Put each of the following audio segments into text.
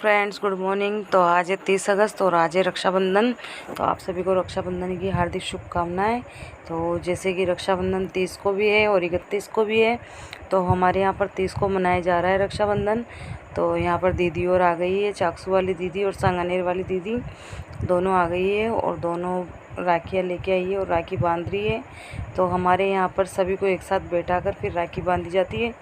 Friends, good morning. तो आज है 30 अगस्त और आज है रक्षाबंधन। तो आप सभी को रक्षाबंधन की हार्दिक शुभकामनाएं। तो जैसे कि रक्षाबंधन 30 को भी है और 31 को भी है, तो हमारे यहाँ पर 30 को मनाया जा रहा है रक्षाबंधन। तो यहाँ पर दीदी और आ गई है, चाकसू वाली दीदी और सांगानेर वाली दीदी दोनों आ गई है और दोनों राखियाँ लेके आई है और राखी बांध रही है। तो हमारे यहाँ पर सभी को एक साथ बैठा कर फिर राखी बांधी जाती है।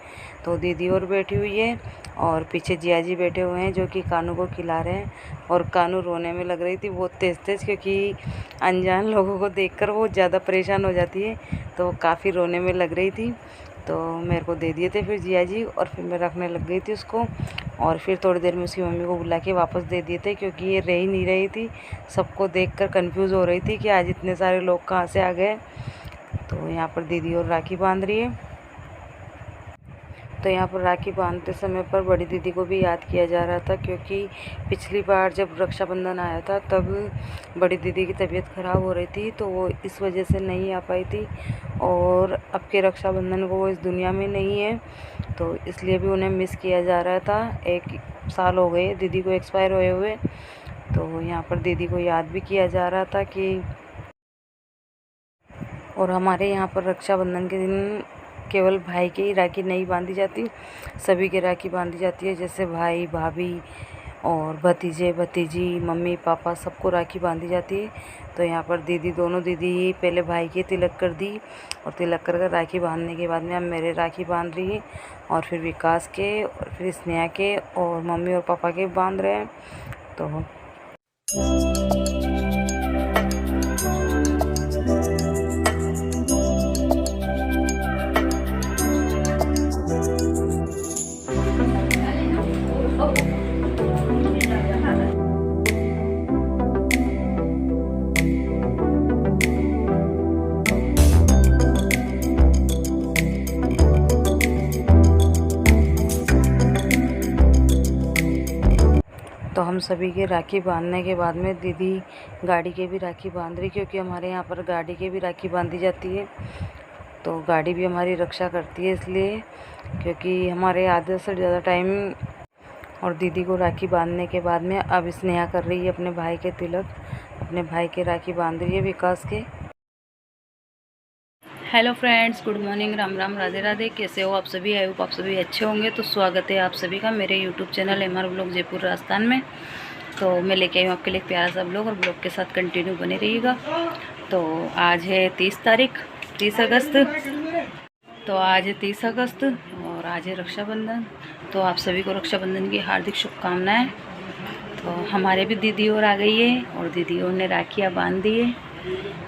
तो दीदी और बैठी हुई है और पीछे जिया जी बैठे हुए हैं जो कि कानू को खिला रहे हैं। और कानू रोने में लग रही थी बहुत तेज़ तेज़, क्योंकि अनजान लोगों को देखकर वो ज़्यादा परेशान हो जाती है, तो वो काफ़ी रोने में लग रही थी। तो मेरे को दे दिए थे फिर जिया जी और फिर मैं रखने लग गई थी उसको। और फिर थोड़ी देर में उसकी मम्मी को बुला के वापस दे दिए थे, क्योंकि ये रह ही नहीं रही थी। सबको देखकर कंफ्यूज हो रही थी कि आज इतने सारे लोग कहाँ से आ गए। तो यहाँ पर दीदी और राखी बांध रही है। तो यहाँ पर राखी बांधते समय पर बड़ी दीदी को भी याद किया जा रहा था, क्योंकि पिछली बार जब रक्षाबंधन आया था तब बड़ी दीदी की तबीयत ख़राब हो रही थी, तो वो इस वजह से नहीं आ पाई थी। और अब के रक्षाबंधन को वो इस दुनिया में नहीं है, तो इसलिए भी उन्हें मिस किया जा रहा था। 1 साल हो गए दीदी को एक्सपायर हुए हुए, तो यहाँ पर दीदी को याद भी किया जा रहा था कि। और हमारे यहाँ पर रक्षाबंधन के दिन केवल भाई के ही राखी नहीं बांधी जाती, सभी के राखी बांधी जाती है। जैसे भाई भाभी और भतीजे भतीजी, मम्मी पापा, सबको राखी बांधी जाती है। तो यहाँ पर दीदी, दोनों दीदी पहले भाई के तिलक कर दी और तिलक कर राखी बांधने के बाद में अब मेरे राखी बांध रही है। और फिर विकास के और फिर स्नेहा के और मम्मी और पापा के बांध रहे हैं। तो हम सभी के राखी बांधने के बाद में दीदी गाड़ी के भी राखी बांध रही, क्योंकि हमारे यहाँ पर गाड़ी के भी राखी बांधी जाती है। तो गाड़ी भी हमारी रक्षा करती है इसलिए, क्योंकि हमारे आधे से ज़्यादा टाइम। और दीदी को राखी बांधने के बाद में अब स्नेहा कर रही है अपने भाई के तिलक, अपने भाई के राखी बांध रही है विकास के। Hello friends, good morning, Ram Ram, Radhe Radhe. कैसे हो आप सभी? आई होप आप सभी अच्छे होंगे। तो स्वागत है आप सभी का मेरे YouTube channel MR vlog Jaipur Rajasthan में। तो मैं लेके आई हूँ आपके लिए एक प्यारा सा व्लॉग, और व्लॉग के साथ कंटिन्यू बने रहिएगा। तो आज है 30 अगस्त। तो आज है 30 अगस्त और आज है रक्षाबंधन। तो आप सभी को रक्षाबंधन की हार्दिक शुभकामनाएँ। तो हमारे भी दीदी और आ गई है और दीदी और ने राखियाँ बांध दी है।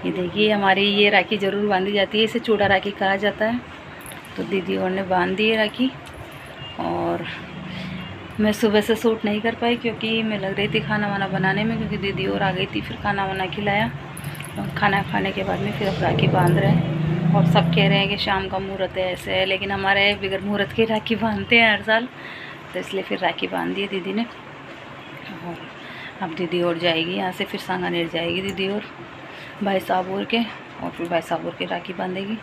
ये देखिए, हमारी ये राखी ज़रूर बांधी जाती है, इसे चूड़ा राखी कहा जाता है। तो दीदी और ने बांध दी है राखी। और मैं सुबह से शूट नहीं कर पाई, क्योंकि मैं लग रही थी खाना वाना बनाने में, क्योंकि दीदी और आ गई थी। फिर खाना वाना खिलाया और खाना खाने के बाद में फिर अब राखी बांध रहे हैं। और सब कह रहे हैं कि शाम का मुहूर्त है, ऐसे है, लेकिन हमारे बिगर मुहूर्त की राखी बांधते हैं हर साल, तो इसलिए फिर राखी बांध दी है दीदी ने। और अब दीदी और जाएगी यहाँ से, फिर सांगानेर जाएगी दीदी और भाई साहब और के, और फिर भाई साहब और के राखी बांधेगी।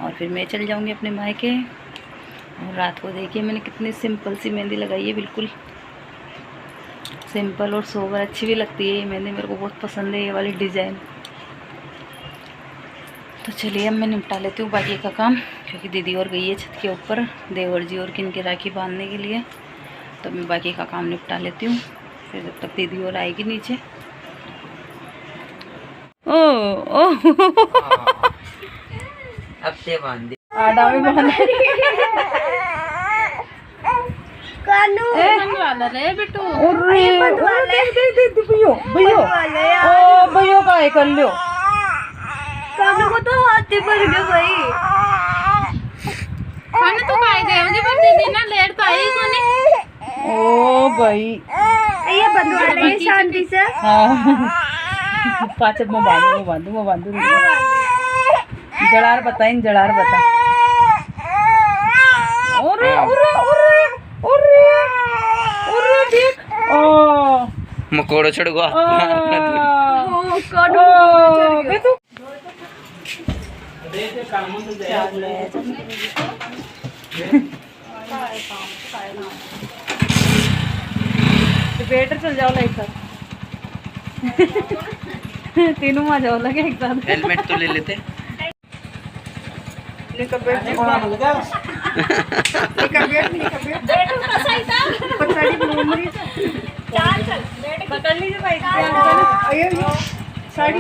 और फिर मैं चल जाऊंगी अपने भाई के। और रात को देखिए मैंने कितनी सिंपल सी मेहंदी लगाई है, बिल्कुल सिंपल और सोबर, अच्छी भी लगती है ये मेहंदी, मेरे को बहुत पसंद है ये वाली डिज़ाइन। तो चलिए अब मैं निपटा लेती हूँ बाकी का काम, क्योंकि दीदी और गई है छत के ऊपर देवर जी और किन के राखी बांधने के लिए। तो मैं बाकी का काम निपटा लेती हूँ, फिर जब तक दीदी और आएगी नीचे। ओ अब से बांध आडा में बांध कानू वाला रे बेटू। भैया का कर लो। कानू को तो हाथी पर गए भाई। खाने तो खाई देंगे, पर दीदी ना लेट तो आई कोनी। ओ भाई, ये बनवा ले शांति से। पाँच मैं बांधू जड़ार बता, इन जड़ार बता। ओरे ओरे ओरे ओरे ओरे देख, ओ मकोड़ो चढ़ गया। बेटर चल जाओ एक साथ। तीनों आ जाओ लगे एक साथ। हेलमेट तो ले लेते। पकड़ लीजिए भाई। साड़ी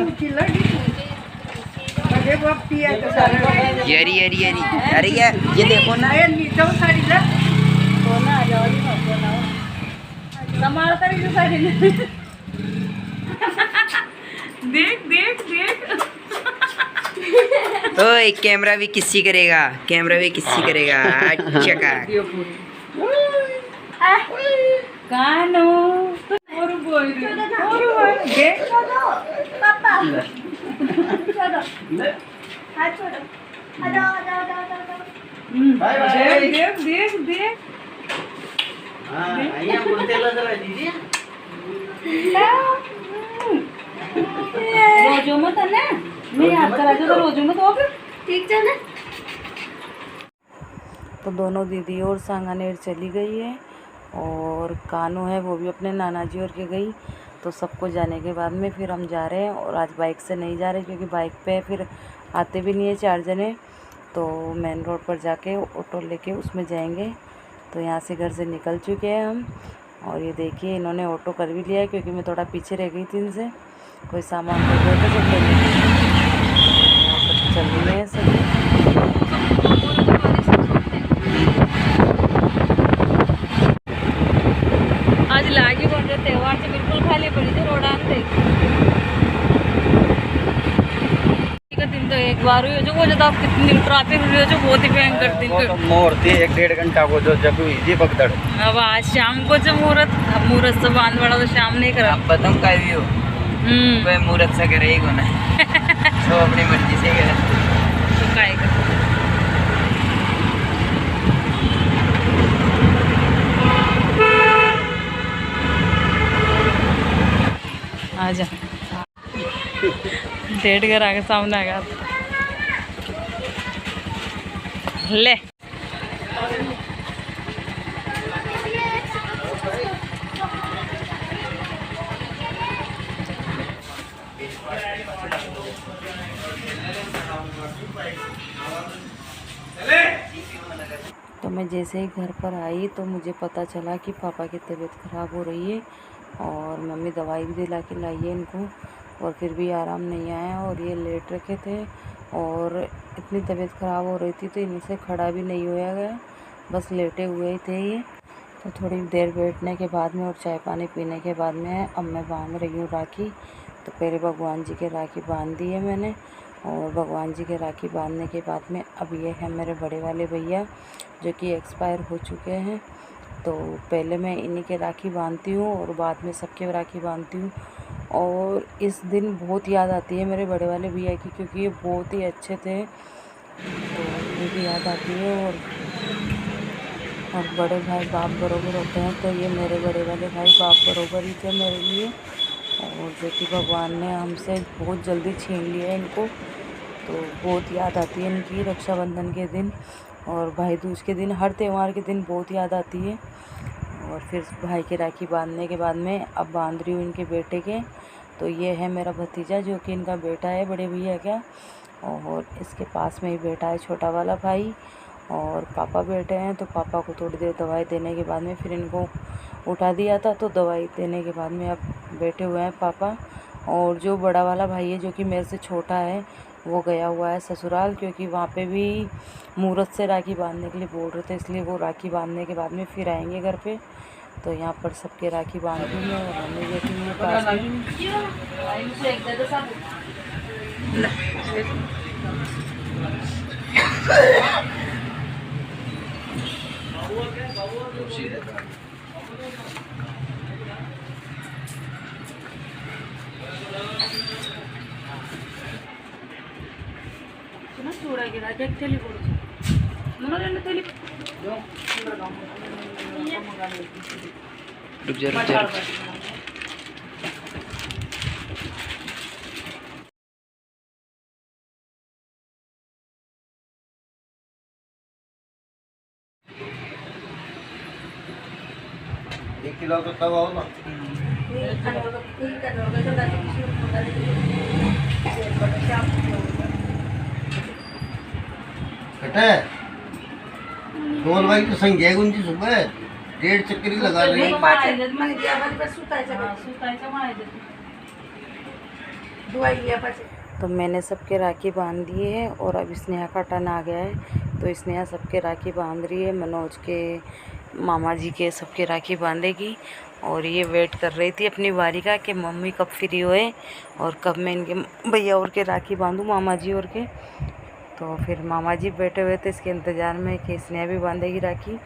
यारी यारी यारी, अरे यार ये देखो ना। साड़ी सोना आ जाओ संभाल कर साड़ी देख देख देख। ओए कैमरा भी किसी करेगा, कैमरा भी किसी करेगा। अच्छा का कानो और बोल देख पापा चलो हाथ छोड़ो। देख देख देख रोजो मत है ना, मैं याद करा जो तो रोजो मत हो ठीक है ना। तो दोनों दीदी और सांगानेर चली गई है और कानू है वो भी अपने नाना जी और के गई। तो सबको जाने के बाद में फिर हम जा रहे हैं और आज बाइक से नहीं जा रहे क्योंकि बाइक पे फिर आते भी नहीं है 4 जने। तो मेन रोड पर जाके ऑटो लेके उसमें जाएंगे। तो यहाँ से घर से निकल चुके हैं हम और ये देखिए इन्होंने ऑटो कर भी लिया है क्योंकि मैं थोड़ा पीछे रह गई थी इनसे। कोई सामान को तो चल रही है सब। आज लागी बोल रहे त्योहार से बिल्कुल खाली पड़ी थी रोड आते का दिन। तो एक बार हुई जो वो जो कितनी ट्रैफिक हुई जो बहुत ही भयंकर दिन। वो तो मोर थी 1-1.5 घंटा को जो जब हुई थी पकड़। अब आज शाम को जब मुहूर्त से बांध पड़ा तो शाम नहीं करा। आप बताऊं का भी हो कोई मुहूर्त से करे ही को ना। तो अपनी मर्जी से करे तो काय कर आजा डेढ़ घर आगे सामने आ गया ले। तो मैं जैसे ही घर पर आई तो मुझे पता चला कि पापा की तबीयत ख़राब हो रही है और मम्मी दवाई भी दिला के लाई है इनको और फिर भी आराम नहीं आया और ये लेट रखे थे और इतनी तबीयत ख़राब हो रही थी तो इनसे खड़ा भी नहीं होया गया, बस लेटे हुए ही थे ये। तो थोड़ी देर बैठने के बाद में और चाय पानी पीने के बाद में अब मैं बांध रही हूँ राखी। तो पहले भगवान जी के राखी बांध दी है मैंने और भगवान जी के राखी बांधने के बाद में अब ये है मेरे बड़े वाले भैया जो कि एक्सपायर हो चुके हैं। तो पहले मैं इन्हीं के राखी बांधती हूँ और बाद में सबके राखी बांधती हूँ। और इस दिन बहुत याद आती है मेरे बड़े वाले भैया की क्योंकि ये बहुत ही अच्छे थे, तो उनकी याद आती है। और बड़े भाई बाप बरोबर होते हैं तो ये मेरे बड़े वाले भाई बाप बरोबर ही थे मेरे लिए और जो कि भगवान ने हमसे बहुत जल्दी छीन लिया इनको। तो बहुत याद आती है इनकी रक्षाबंधन के दिन और भाई दूज के दिन, हर त्यौहार के दिन बहुत याद आती है। और फिर भाई की राखी बांधने के बाद में अब बांध रही हूँ इनके बेटे के। तो ये है मेरा भतीजा जो कि इनका बेटा है बड़े भैया का और इसके पास में ही बेटा है छोटा वाला भाई और पापा बैठे हैं। तो पापा को थोड़ी देर दवाई देने के बाद में फिर इनको उठा दिया था, तो दवाई देने के बाद में अब बैठे हुए हैं पापा। और जो बड़ा वाला भाई है जो कि मेरे से छोटा है वो गया हुआ है ससुराल क्योंकि वहाँ पे भी मुहूर्त से राखी बांधने के लिए बोल रहे थे, इसलिए वो राखी बांधने के बाद में फिर आएंगे घर पे। तो यहाँ पर सबके राखी बांध दी है और मम्मी बैठी हुई है पास में। चूड़ा गिरा के थैली रुक जा। किलो तो तब आओ ना। बेटा डोल भाई तो संख्या गुंजी सुबह 1.5 चक्कर ही लगा रही है। तो मैंने सबके राखी बांध दिए है और अब स्नेहा का टर्न आ गया है। तो स्नेहा सबके राखी बांध रही है, मनोज के, मामा जी के, सबके राखी बांधेगी। और ये वेट कर रही थी अपनी बारी का कि मम्मी कब फ्री होए और कब मैं इनके भैया और के राखी बांधूँ, मामा जी और के। तो फिर मामा जी बैठे हुए थे इसके इंतज़ार में कि स्नेहा भी बांधेगी राखी।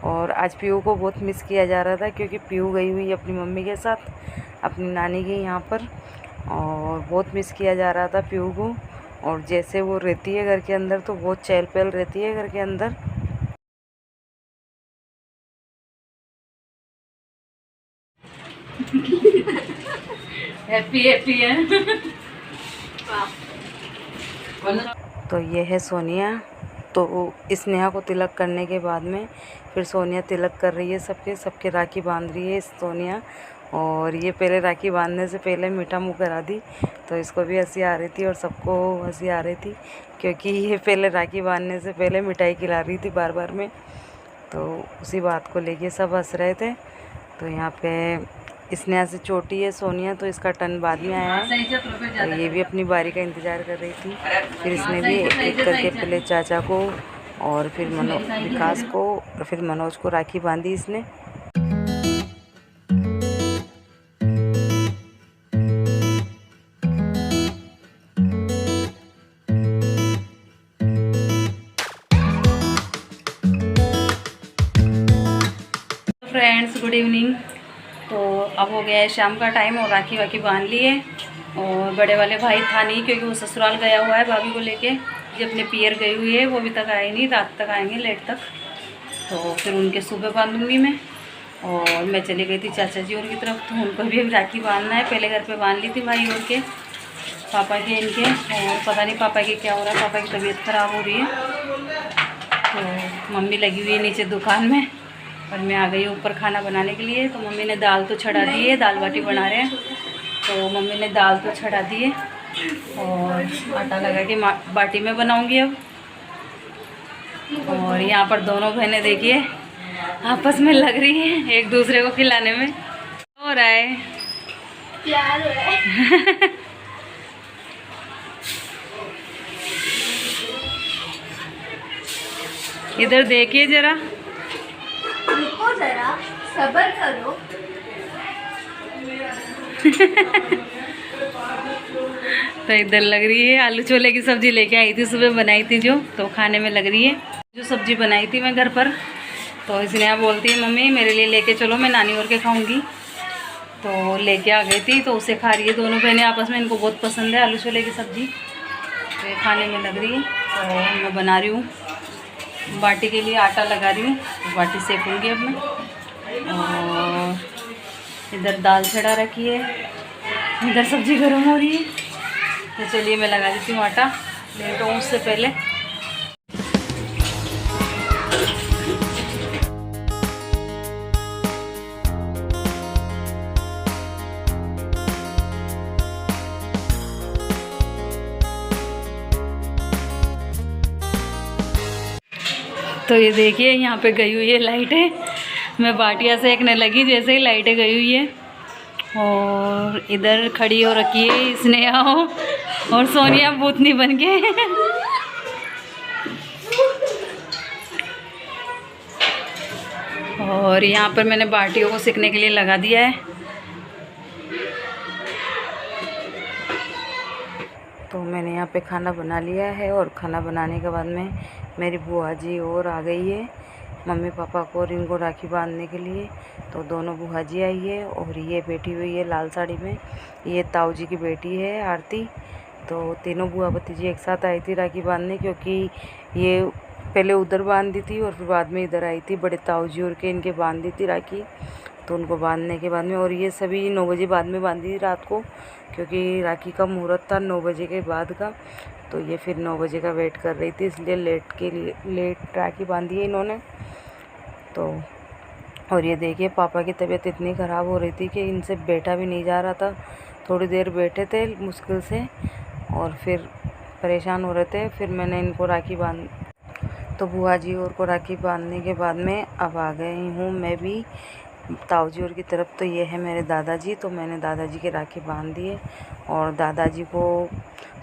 और आज पीहू को बहुत मिस किया जा रहा था क्योंकि पीहू गई हुई अपनी मम्मी के साथ अपनी नानी के यहाँ पर, और बहुत मिस किया जा रहा था पीहू को। और जैसे वो रहती है घर के अंदर तो बहुत चहल पहल रहती है घर के अंदर। हैप्पी हैप्पी है। तो ये है सोनिया। तो स्नेहा को तिलक करने के बाद में फिर सोनिया तिलक कर रही है, सबके राखी बांध रही है सोनिया। और ये पहले राखी बांधने से पहले मीठा मुँह करा दी, तो इसको भी हंसी आ रही थी और सबको हंसी आ रही थी क्योंकि ये पहले राखी बांधने से पहले मिठाई खिला रही थी बार बार में। तो उसी बात को लेके सब हंस रहे थे। तो यहाँ पे स्नेहा से छोटी है सोनिया, तो इसका टर्न बाद में आया है। तो ये भी अपनी बारी का इंतज़ार कर रही थी। फिर इसने भी एक एक करके पहले चाचा को और फिर विकास को और फिर मनोज को राखी बांधी इसने। Friends good evening. तो अब हो गया है शाम का टाइम और राखी वाखी बांध ली है। और बड़े वाले भाई था नहीं क्योंकि वो ससुराल गया हुआ है भाभी को लेके, जो अपने पियर गई हुई है, वो अभी तक आए नहीं, रात तक आएंगे, लेट तक। तो फिर उनके सुबह बांधूंगी मैं। और मैं चली गई थी चाचा जी और की तरफ, तो उनको भी अभी राखी बांधना है। पहले घर पे बांध ली थी भाई और के, पापा के, इनके। और पता नहीं पापा के क्या हो रहा है, पापा की तबीयत ख़राब हो रही है। तो मम्मी लगी हुई है नीचे दुकान में और मैं आ गई ऊपर खाना बनाने के लिए। तो मम्मी ने दाल तो चढ़ा दी है, दाल बाटी बना रहे हैं। तो मम्मी ने दाल तो चढ़ा दी है और आटा लगा के बाटी में बनाऊंगी अब। और यहाँ पर दोनों बहनें देखिए आपस में लग रही है एक दूसरे को खिलाने में। हो रहा है प्यार हो रहा है। इधर देखिए जरा, रुको जरा, सब्र करो। तो इधर लग रही है आलू छोले की सब्जी लेके आई थी, सुबह बनाई थी जो, तो खाने में लग रही है। जो सब्जी बनाई थी मैं घर पर, तो इसलिए बोलती है मम्मी मेरे लिए लेके चलो, मैं नानी और के खाऊंगी। तो लेके आ गई थी, तो उसे खा रही है दोनों बहनें आपस में। इनको बहुत पसंद है आलू छोले की सब्जी, तो ये खाने में लग रही है। तो मैं बना रही हूँ बाटी के लिए, आटा लगा रही हूँ, तो बाटी सेकूँगी अब मैं। और इधर दाल चढ़ा रखी है, इधर सब्जी गर्म हो रही है। तो चलिए मैं लगा देती हूँ आटा, लेट हूँ उससे पहले। तो ये देखिए यहाँ पे गई हुई है लाइटें, मैं बाटिया सेकने लगी जैसे ही लाइटें गई हुई है। और इधर खड़ी हो रखी है स्नेहा और सोनिया भूतनी बन के। और यहाँ पर मैंने बाटियों को सेकने के लिए लगा दिया है। तो मैंने यहाँ पे खाना बना लिया है और खाना बनाने के बाद में मेरी बुआ जी और आ गई है मम्मी पापा को और इनको राखी बांधने के लिए। तो दोनों बुआ जी आई है और ये बैठी हुई है लाल साड़ी में, ये ताऊ जी की बेटी है आरती। तो तीनों बुआ भतीजी एक साथ आई थी राखी बांधने, क्योंकि ये पहले उधर बांध दी थी और फिर बाद में इधर आई थी। बड़े ताऊ जी और के इनके बांध दी थी राखी, तो उनको बांधने के बाद में, और ये सभी 9 बजे बाद में बांधी थी रात को, क्योंकि राखी का मुहूर्त था 9 बजे के बाद का। तो ये फिर 9 बजे का वेट कर रही थी, इसलिए लेट राखी बांधी है इन्होंने। तो और ये देखिए पापा की तबीयत इतनी ख़राब हो रही थी कि इनसे बैठा भी नहीं जा रहा था। थोड़ी देर बैठे थे मुश्किल से और फिर परेशान हो रहे थे। फिर मैंने इनको राखी बांध तो बुआ जी और को राखी बांधने के बाद में अब आ गई हूँ मैं भी ताऊ जी और की तरफ। तो ये है मेरे दादाजी, तो मैंने दादाजी के राखी बांध दिए। और दादाजी को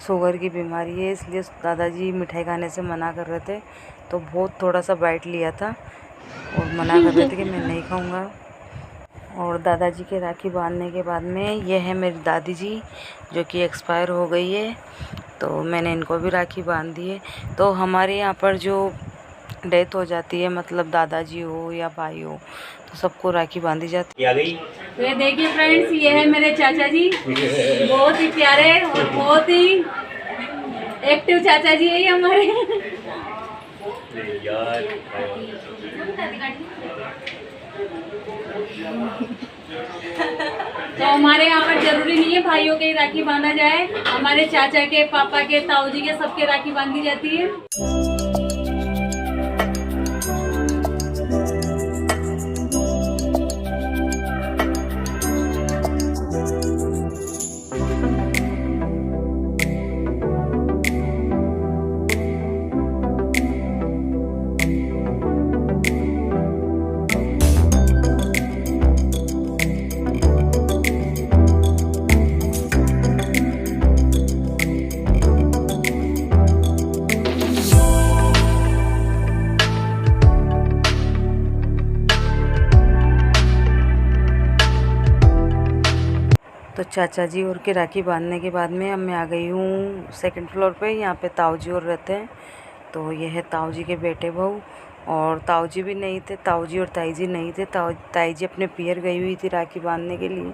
शुगर की बीमारी है, इसलिए दादाजी मिठाई खाने से मना कर रहे थे। तो बहुत थोड़ा सा बाइट लिया था और मना कर रहे थे कि मैं नहीं खाऊंगा। और दादाजी के राखी बांधने के बाद में ये है मेरी दादी जी जो कि एक्सपायर हो गई है, तो मैंने इनको भी राखी बांध दी है। तो हमारे यहाँ पर जो डेथ हो जाती है, मतलब दादाजी हो या भाई हो, तो सबको राखी बांधी जाती है। तो ये देखिए फ्रेंड्स, ये है मेरे चाचा जी, बहुत ही प्यारे और बहुत ही एक्टिव चाचा जी है ये हमारे। तो हमारे यहाँ पर जरूरी नहीं है भाइयों के राखी बांधा जाए, हमारे चाचा के, पापा के, ताऊ जी के, सबके राखी बांधी जाती है। तो चाचा जी और की राखी बांधने के बाद में अब मैं आ गई हूँ सेकंड फ्लोर पे। यहाँ पे ताऊ जी और रहते हैं। तो ये है ताऊ जी के बेटे बहू, और ताऊ जी भी नहीं थे, ताऊ जी और ताई जी नहीं थे। ताई जी अपने पियर गई हुई थी राखी बांधने के लिए।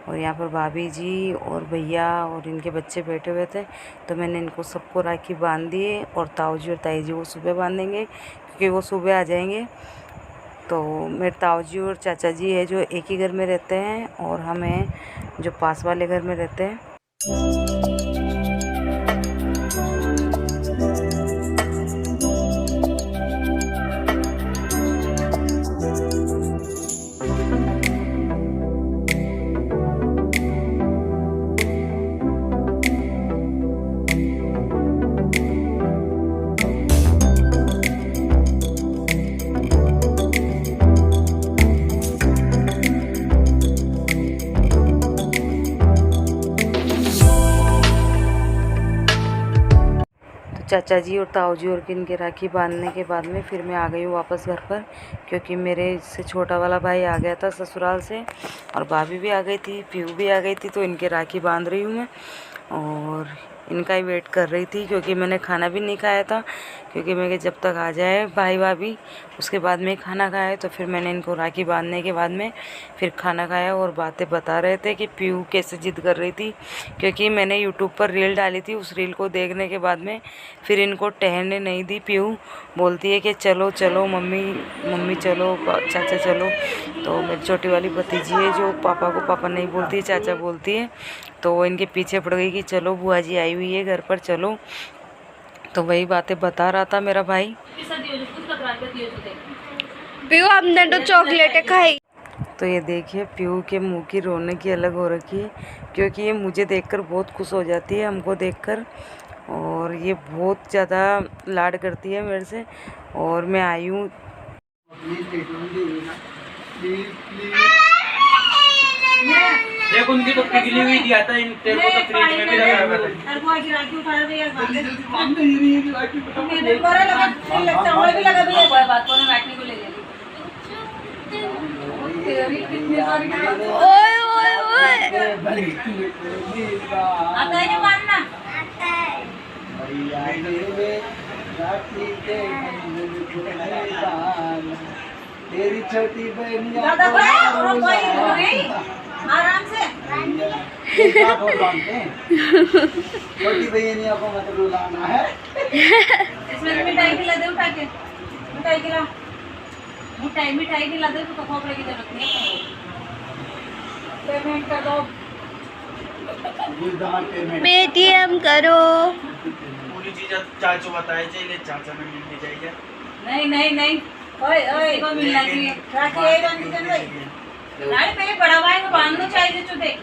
और यहाँ पर भाभी जी और भैया और इनके बच्चे बैठे हुए थे। तो मैंने इनको सबको राखी बांध दी है। और ताऊ जी और ताई जी वो सुबह बांधेंगे क्योंकि वो सुबह आ जाएंगे। तो मेरे ताऊ जी और चाचा जी है जो एक ही घर में रहते हैं, और हम हैं जो पास वाले घर में रहते हैं। चाचा जी और ताऊ जी और की इनके राखी बांधने के बाद में फिर मैं आ गई हूँ वापस घर पर, क्योंकि मेरे से छोटा वाला भाई आ गया था ससुराल से, और भाभी भी आ गई थी, पीहू भी आ गई थी। तो इनके राखी बांध रही हूँ मैं, और इनका ही वेट कर रही थी क्योंकि मैंने खाना भी नहीं खाया था। क्योंकि मैं जब तक आ जाए भाई भाभी उसके बाद में खाना खाया। तो फिर मैंने इनको राखी बांधने के बाद में फिर खाना खाया। और बातें बता रहे थे कि पीहू कैसे जिद कर रही थी, क्योंकि मैंने यूट्यूब पर रील डाली थी। उस रील को देखने के बाद में फिर इनको ठहरने नहीं दी। पीहू बोलती है कि चलो चलो मम्मी, मम्मी चलो, चाचा चलो। तो मेरी छोटी वाली भतीजी है जो पापा को पापा नहीं बोलती है, चाचा बोलती है। तो वो इनके पीछे पड़ गई कि चलो बुआ जी आई हुई है घर पर, चलो। तो वही बातें बता रहा था मेरा भाई। पीहू हमने तो चॉकलेट खाई। तो ये देखिए पीहू के मुंह की रौनक की अलग हो रखी है, क्योंकि ये मुझे देखकर बहुत खुश हो जाती है, हमको देखकर। और ये बहुत ज़्यादा लाड करती है मेरे से। और मैं आई हूँ देख उनकी तो पिघली हुई दिया था, इन तेरे को तो फ्रिज में भी रखा हुआ था। ओए ओए ओए आता है क्या मानना? तेरी छोटी बहन आराम से छोटी बहनिया को मत रुलाना है। इसमें मिठाई खिला दे, उठा के मिठाई खिला, मिठाई खिला दे। तो खोपड़े की जरूरत नहीं है, पेमेंट कर दो। पेटीएम करो। पूरी चीज चाचू बताए चाहिए, चाचा में मिलनी चाहिए। नहीं नहीं नहीं, किसी को मिलना चाहिए। अरे पहले बड़ा भाई को बांध दो चाहिए जो देख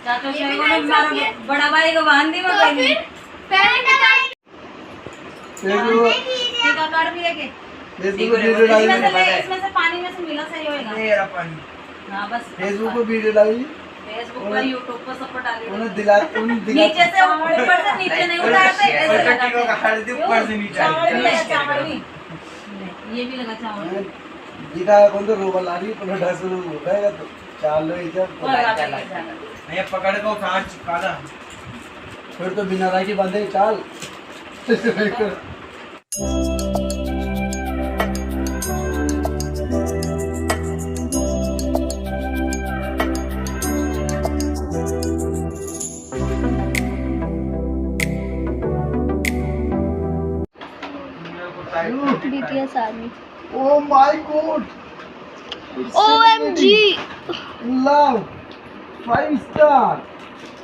चाचा चाहिए को हमारा बड़ा भाई को बांध दी मैं पहले ठीक है कार्ड भी है के इसमें से पानी में से मिला सही होएगा। हाँ बस फेसबुक पे वीडियो डाली, फेसबुक पर यूट्यूब पर सब पर डाली उन्हें दिला नीचे से ऊपर से नीचे नहीं उतारते ऐसे लगाते ऊपर से नीचे चावल भी ये भी लगा चावल दिखा कौन तो रोबा ला रही पर ढास लो होगा तो चालो इधर मैं पकड़ को कांच चिपका फिर तो बिना राखी बांधे चाल BTS army oh my God OMG love 5 star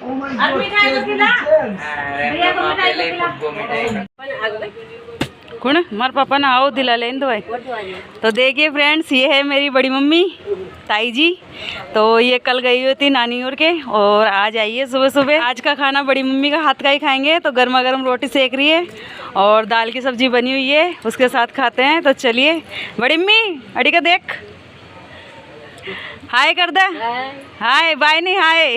oh my God मिठाई तो खिला भैया को पहले फुटबो मिठाई कौन हमारे पापा ना आओ दिला लें दवाई। तो देखिए फ्रेंड्स, ये है मेरी बड़ी मम्मी ताई जी। तो ये कल गई हुई थी नानी और के और आज आई है सुबह सुबह। आज का खाना बड़ी मम्मी का हाथ का ही खाएंगे। तो गर्मा गर्म रोटी सेक रही है और दाल की सब्जी बनी हुई है, उसके साथ खाते हैं। तो चलिए बड़ी मम्मी अड़ी का देख, हाय कर दे, हाय बाय नहीं हाय